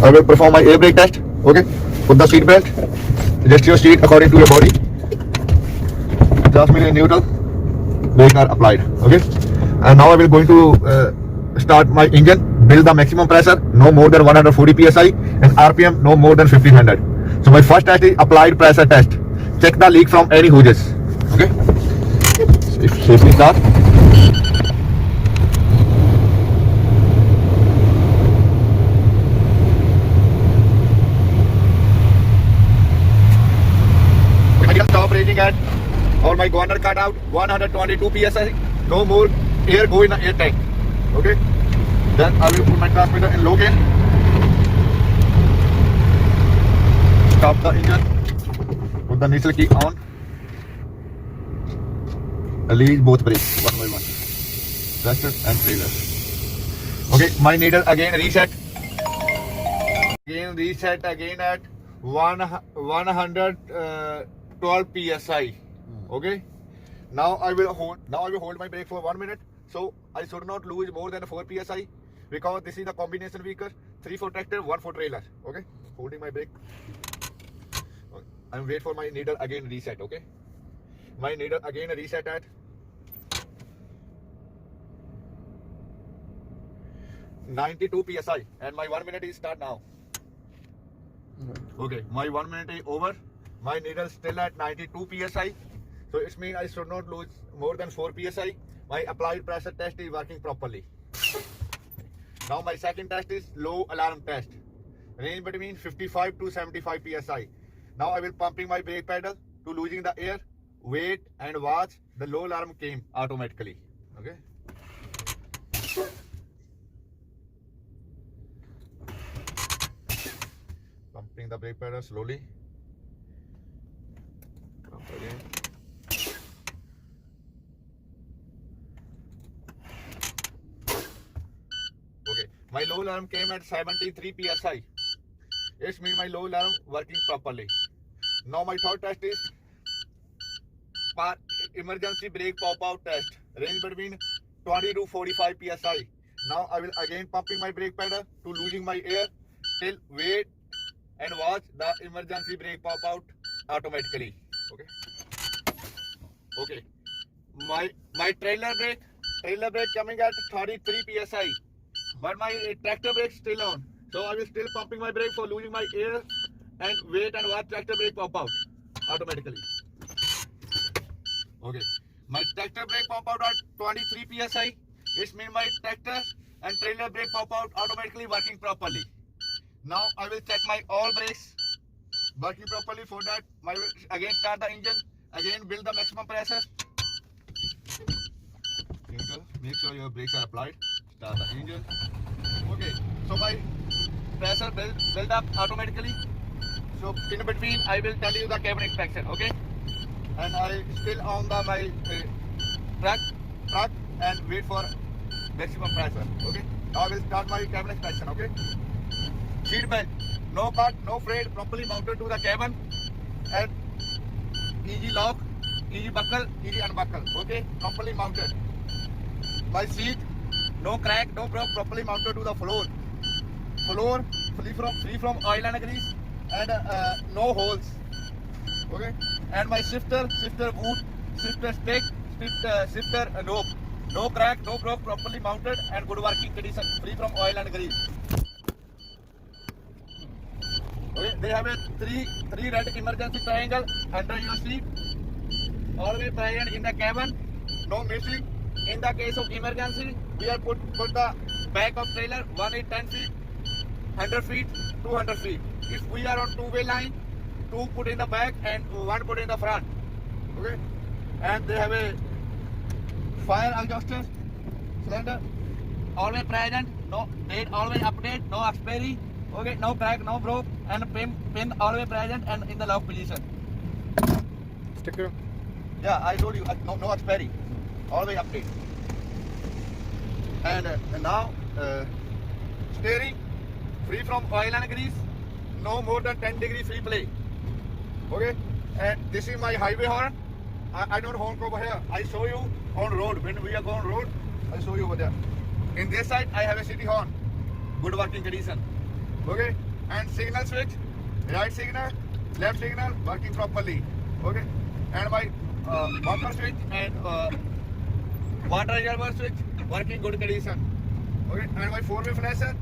I will perform my air brake test. Okay, put the seat belt, adjust your seat according to your body. Transmission in neutral, brakes are applied. Okay, and now I will going to start my engine. Build the maximum pressure, no more than 140 psi, and RPM no more than 1500. So my first test is applied pressure test. Check the leak from any hoses. Okay, safely start. I can stop rating at or my governor cut out 122 psi. No more air go in the air tank. Okay. Then I will put my transmitter in low gain. Stop the engine. Put the neutral key on. Release both brakes one by one. Thruster and trailer. Okay, my needle again reset. Again reset again at 112 psi. Okay. Now I will hold my brake for 1 minute. So I should not lose more than 4 psi because this is the combination vehicle, 3 for tractor, 1 for trailer. Okay. Holding my brake. I'm wait for my needle again reset. Okay. My needle again reset at 92 psi and my 1 minute is start now. Okay, my 1 minute is over. My needle still at 92 psi. So it means I should not lose more than 4 psi. My applied pressure test is working properly. Now my second test is low alarm test. Range between 55 to 75 psi. Now I will pumping my brake pedal to losing the air. Wait and watch. The low alarm came automatically. Okay. Pumping the brake pedal slowly. Pump again. Okay, my low alarm came at 73 psi. It means my low alarm working properly. Now my third test is emergency brake pop-out test. Range between 20 to 45 psi. Now I will again pumping my brake pedal to losing my air till wait and watch the emergency brake pop out automatically. Okay. Okay. My trailer brake coming at 33 psi, but my tractor brake still on. So I will still pumping my brake for losing my air and wait and watch tractor brake pop out automatically. Okay. My tractor brake pop out at 23 psi. It means my tractor and trailer brake pop out automatically working properly. Now I will check my all brakes working properly. For that, I will again start the engine. Again build the maximum pressure. Make sure your brakes are applied. Start the engine. Okay. So my pressure build up automatically. So in between, I will tell you the cabin inspection. Okay. And I still on the my truck and wait for maximum pressure. Okay. Now I will start my cabin inspection. Okay. Seat belt, no cut, no frayed, properly mounted to the cabin, and easy lock, easy buckle, easy unbuckle. Okay, properly mounted. My seat, no crack, no broke, properly mounted to the floor. Floor free from oil and grease, and no holes. Okay, and my shifter boot, shifter stick, shifter knob, no crack, no broke, properly mounted, and good working condition, free from oil and grease. Okay, they have a three red emergency triangle under your seat. Always present in the cabin, no missing. In the case of emergency, we have put the back of trailer. One is 10 feet, 100 feet, 200 feet. If we are on two-way line, 2 put in the back and 1 put in the front. Okay, and they have a fire exhauster cylinder. Always present. No date. Always update. No expiry. Okay, no crack, no broke, and pin always present and in the lock position. Sticker? Yeah, I told you, no expiry, always update. And now, steering, free from oil and grease, no more than 10-degree free play. Okay, and this is my highway horn. I don't honk over here. I show you on road. When we are going road, I show you over there. In this side, I have a city horn. Good working condition. Okay, and signal switch, right signal, left signal working properly. Okay, and my bumper switch and water reservoir switch working good condition. Okay, and my four-way flasher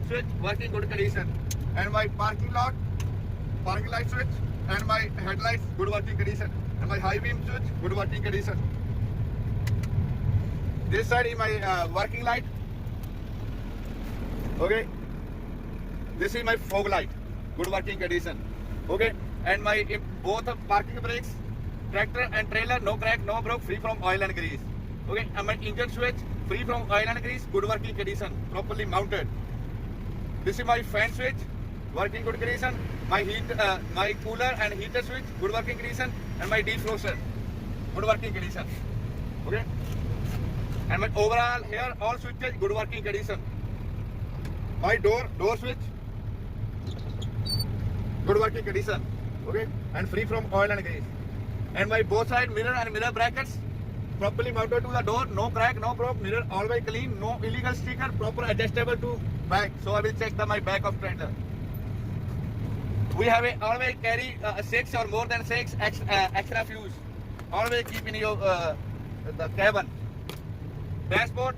switch working good condition, and my parking light switch and my headlights good working condition, and my high beam switch good working condition. This side is my working light. Okay, this is my fog light, good working condition. Okay, and my both parking brakes, tractor and trailer, no crack, no broke, free from oil and grease. Okay, and my engine switch, free from oil and grease, good working condition, properly mounted. This is my fan switch, working good condition. My my cooler and heater switch, good working condition, and my defroster, good working condition. Okay, and my overall here all switches good working condition. My door switch, good working condition. Okay, and free from oil and grease. And my both side mirror and mirror brackets properly mounted to the door, no crack, no broke, mirror always clean, no illegal sticker, proper adjustable to back. So I will check my back of trailer. We have always carry 6 or more than 6 extra fuse. Always keep in your the cabin. Dashboard,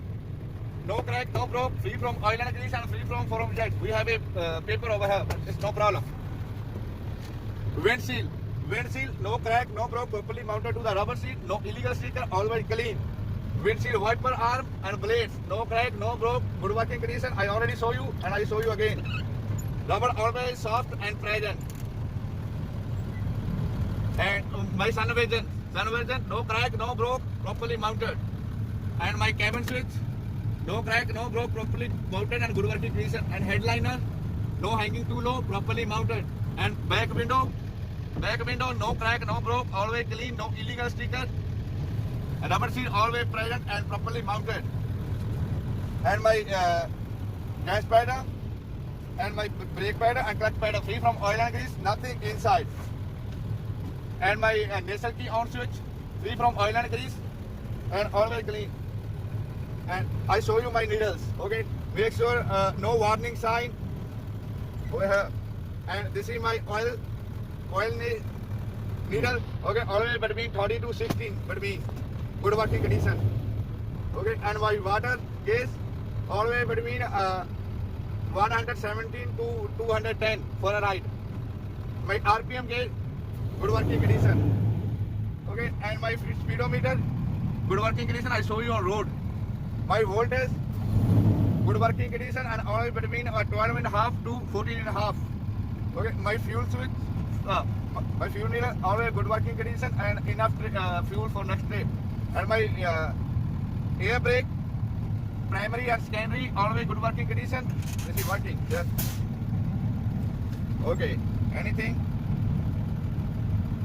no crack, no broke, free from oil and grease and free from forum jets. We have a paper over here, it's no problem. Windshield, no crack, no broke, properly mounted to the rubber seat, no illegal sticker, always clean. Windshield wiper arm and blades, no crack, no broke, good working condition. I already show you and I show you again. Rubber always soft and present. And my sun vision, no crack, no broke, properly mounted. And my cabin switch, no crack, no broke, properly mounted and good working condition. And headliner, no hanging too low, properly mounted. And back window, no crack, no broke, always clean, no illegal sticker. And rubber seat always present and properly mounted. And my gas pedal and my brake pedal and clutch pedal free from oil and grease, nothing inside. And my nasal key on switch free from oil and grease and always clean. And I show you my needles. Okay, make sure no warning sign over here. And this is my oil needle. Okay, always between 30 to 16 between good working condition. Okay, and my water gauge always between 117 to 210 for a ride. My RPM gauge good working condition. Okay, and my speedometer good working condition. I show you on road. My voltage good working condition and always between 12.5 to 14.5. Okay, my fuel switch, my fuel needle always good working condition and enough fuel for next trip. And my air brake, primary and secondary, always good working condition. This is working. Yes. Okay. Anything?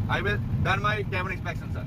I will done my cabin inspection, sir.